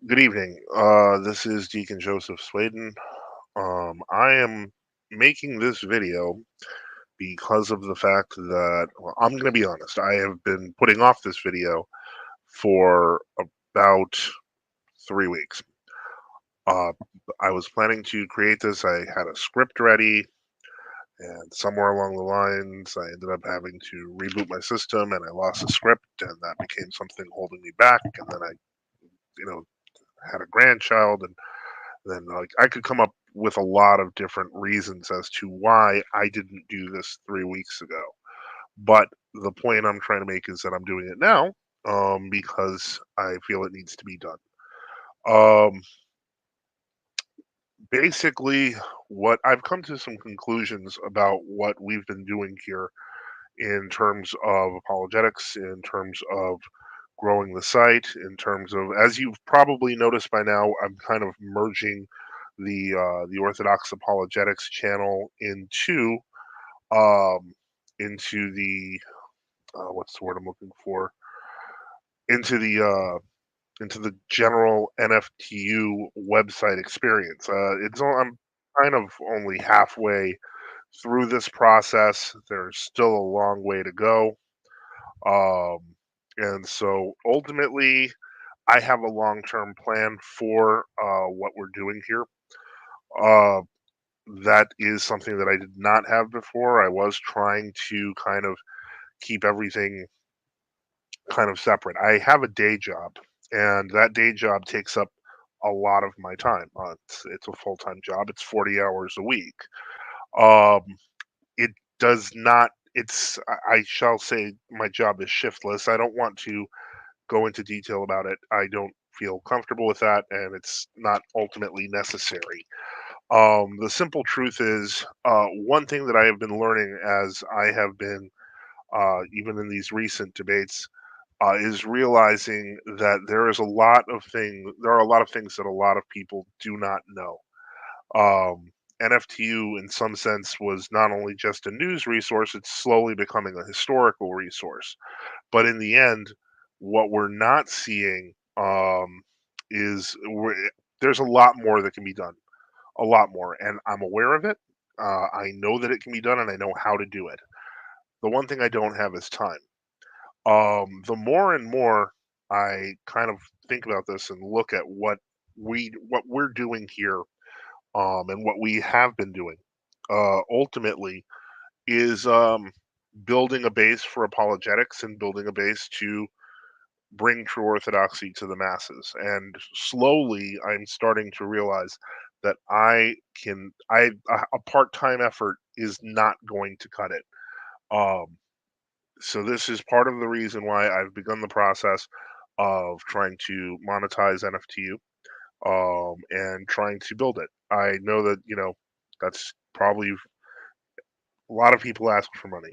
Good evening. This is Deacon Joseph Swaden. I am making this video because of the fact that, well, I'm going to be honest, I have been putting off this video for about 3 weeks. Uh, I was planning to create this, I had a script ready, and somewhere along the lines, I ended up having to reboot my system and I lost the script, and that became something holding me back. And then I, you know, had a grandchild, and then like I could come up with a lot of different reasons as to why I didn't do this 3 weeks ago. But the point I'm trying to make is that I'm doing it now, because I feel it needs to be done. Um, Basically, what I've come to some conclusions about what we've been doing here in terms of apologetics, in terms of growing the site, in terms of, as you've probably noticed by now, I'm kind of merging the Orthodox Apologetics channel um, into the what's the word I'm looking for, into the general NFTU website experience. I'm kind of only halfway through this process. There's still a long way to go. Um, and so ultimately, I have a long-term plan for what we're doing here. Uh, that is something that I did not have before. I was trying to kind of keep everything kind of separate. I have a day job, and that day job takes up a lot of my time. It's a full-time job. It's 40 hours a week. Um, it does not. I shall say my job is shiftless. I don't want to go into detail about it. I don't feel comfortable with that, and it's not ultimately necessary. The simple truth is, one thing that I have been learning as I have been, even in these recent debates, is realizing that there are a lot of things that a lot of people do not know. NFTU, in some sense, was not only just a news resource; it's slowly becoming a historical resource. But in the end, what we're not seeing, is there's a lot more that can be done, a lot more, and I'm aware of it. I know that it can be done, and I know how to do it. The one thing I don't have is time. The more and more I kind of think about this and look at what we're doing here, and what we have been doing, ultimately is building a base for apologetics and building a base to bring true orthodoxy to the masses. And slowly, I'm starting to realize that a part-time effort is not going to cut it. Um, so this is part of the reason why I've begun the process of trying to monetize NFTU, and trying to build it. I know that, that's probably a lot of people ask for money.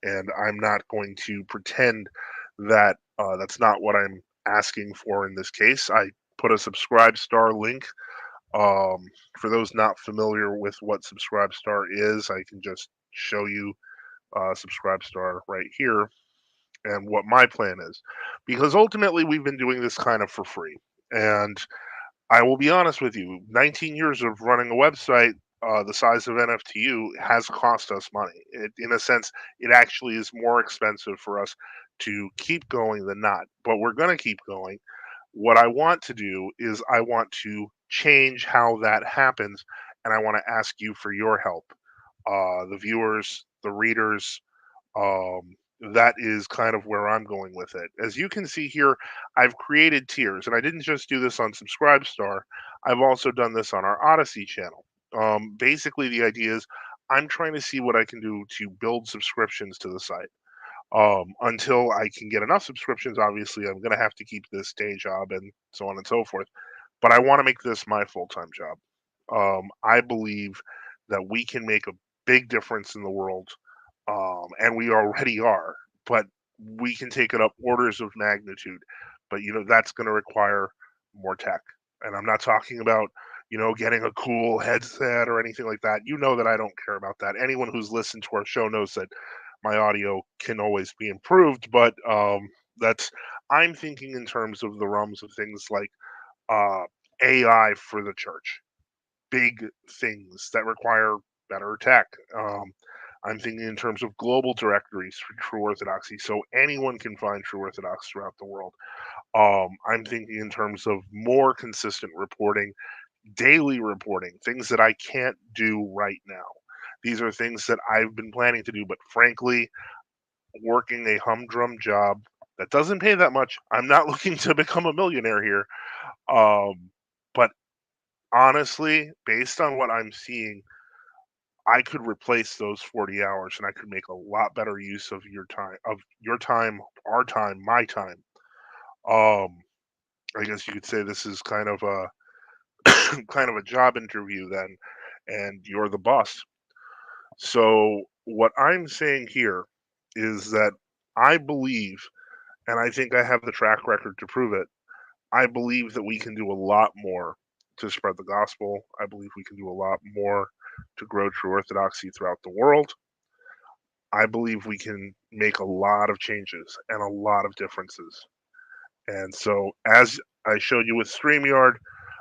And I'm not going to pretend that that's not what I'm asking for in this case. I put a subscribe star link. Um, for those not familiar with what subscribe star is, I can just show you subscribe star right here and what my plan is. Because ultimately, we've been doing this kind of for free. And I will be honest with you, 19 years of running a website the size of NFTU has cost us money. In a sense, it actually is more expensive for us to keep going than not, but we're going to keep going. What I want to do is I want to change how that happens, and I want to ask you for your help, the viewers, the readers. Um, that is kind of where I'm going with it. As you can see here, I've created tiers, and I didn't just do this on Subscribestar. I've also done this on our Odyssey channel. Basically, the idea is I'm trying to see what I can do to build subscriptions to the site. Until I can get enough subscriptions, obviously, I'm going to have to keep this day job and so on and so forth. But I want to make this my full time job. I believe that we can make a big difference in the world, and we already are, but we can take it up orders of magnitude. But that's going to require more tech, and I'm not talking about getting a cool headset or anything like that. You know that I don't care about that. Anyone who's listened to our show knows that my audio can always be improved, but that's I'm thinking in terms of the realms of things like uh, AI for the church, big things that require better tech. I'm thinking in terms of global directories for true orthodoxy, so anyone can find true orthodox throughout the world. I'm thinking in terms of more consistent reporting, daily reporting, things that I can't do right now. These are things that I've been planning to do, but frankly, working a humdrum job that doesn't pay that much. I'm not looking to become a millionaire here. But honestly, based on what I'm seeing, I could replace those 40 hours and I could make a lot better use of your time, our time, my time. Um, I guess you could say this is kind of a kind of a job interview then, and you're the boss. So what I'm saying here is that I believe, and I think I have the track record to prove it. I believe that we can do a lot more to spread the gospel. I believe we can do a lot more to grow true orthodoxy throughout the world. I believe we can make a lot of changes and a lot of differences. And so, as I showed you with StreamYard,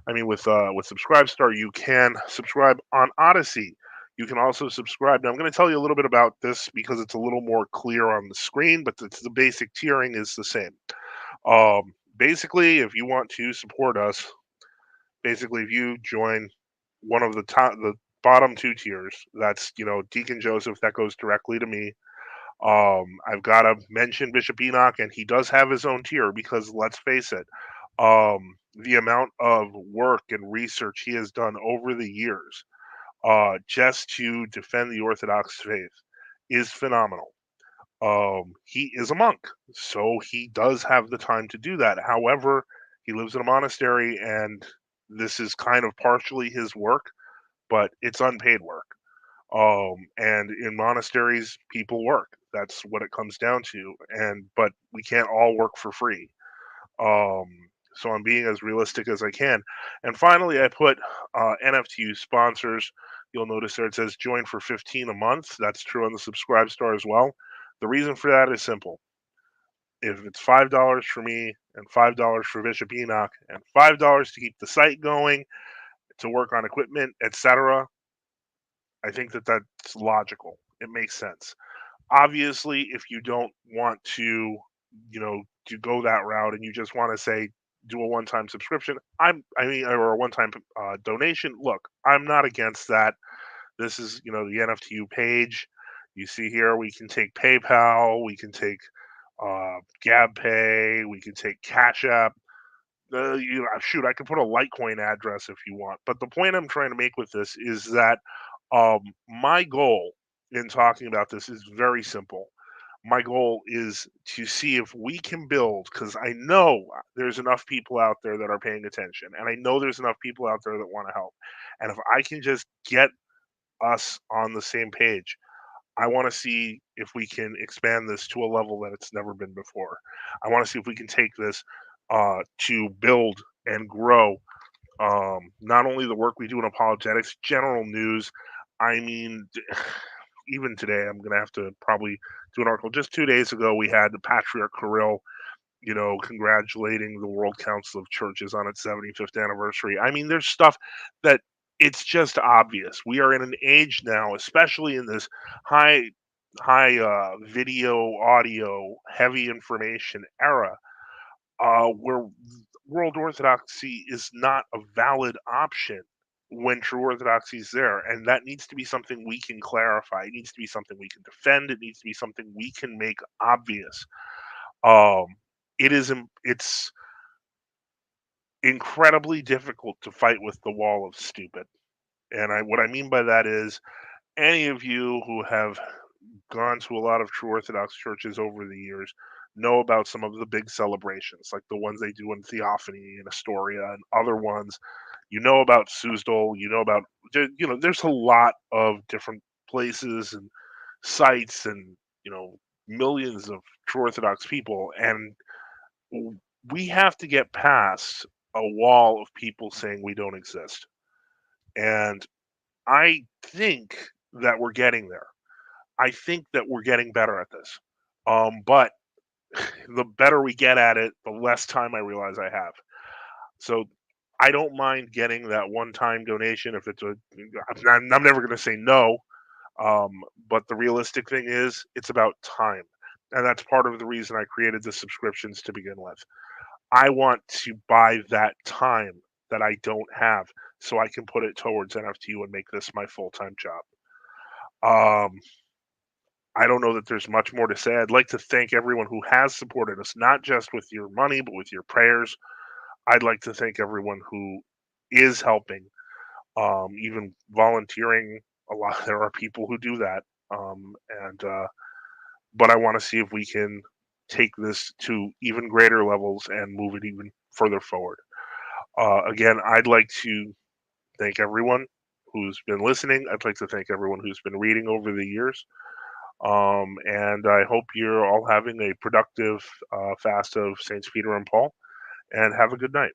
I mean with Subscribestar, you can subscribe on Odyssey. You can also subscribe. Now, I'm going to tell you a little bit about this because it's a little more clear on the screen, but the basic tiering is the same. Basically, if you want to support us, basically, if you join one of the bottom two tiers, that's Deacon Joseph, that goes directly to me. I've got to mention Bishop Enoch, and he does have his own tier because let's face it, the amount of work and research he has done over the years, just to defend the Orthodox faith, is phenomenal. He is a monk, so he does have the time to do that. However, he lives in a monastery, and this is kind of partially his work, but it's unpaid work. And in monasteries, people work. That's what it comes down to. But we can't all work for free. Um, so I'm being as realistic as I can. And finally, I put NFTU sponsors. You'll notice there it says join for 15 a month. That's true on the Subscribe Star as well. The reason for that is simple. If it's $5 for me and $5 for Bishop Enoch and $5 to keep the site going, to work on equipment, etc., I think that that's logical. It makes sense. Obviously, if you don't want to go that route and you just want to say do a one-time subscription, or a one-time donation. Look, I'm not against that. This is the NFTU page. You see here, we can take PayPal, we can take Gab Pay, we can take Cash App. Shoot, I could put a Litecoin address if you want. But the point I'm trying to make with this is that my goal in talking about this is very simple. My goal is to see if we can build, because I know there's enough people out there that are paying attention, and I know there's enough people out there that want to help. And if I can just get us on the same page, I want to see if we can expand this to a level that it's never been before. I want to see if we can take this to build and grow not only the work we do in apologetics, general news. I mean, even today, I'm going to have to probably do an article. Just 2 days ago, we had the Patriarch Kirill, congratulating the World Council of Churches on its 75th anniversary. I mean, there's stuff that it's just obvious. We are in an age now, especially in this high, high video, audio, heavy information era, where world orthodoxy is not a valid option when true orthodoxy is there, and that needs to be something we can clarify. It needs to be something we can defend. It needs to be something we can make obvious. um it's incredibly difficult to fight with the wall of stupid, and I what I mean by that is any of you who have gone to a lot of true Orthodox churches over the years know about some of the big celebrations, like the ones they do in Theophany and Astoria and other ones. You know about Suzdal, there's a lot of different places and sites and, millions of true Orthodox people. And we have to get past a wall of people saying we don't exist. And I think that we're getting there. I think that we're getting better at this. But the better we get at it, the less time I realize I have. So I don't mind getting that one-time donation if it's a. I'm never going to say no. Um, but the realistic thing is, it's about time, and that's part of the reason I created the subscriptions to begin with. I want to buy that time that I don't have, so I can put it towards NFTU and make this my full-time job. Um, I don't know that there's much more to say. I'd like to thank everyone who has supported us, not just with your money, but with your prayers. I'd like to thank everyone who is helping, even volunteering. A lot there are people who do that, and but I want to see if we can take this to even greater levels and move it even further forward. Again, I'd like to thank everyone who's been listening. I'd like to thank everyone who's been reading over the years. And I hope you're all having a productive fast of Saints Peter and Paul, and have a good night.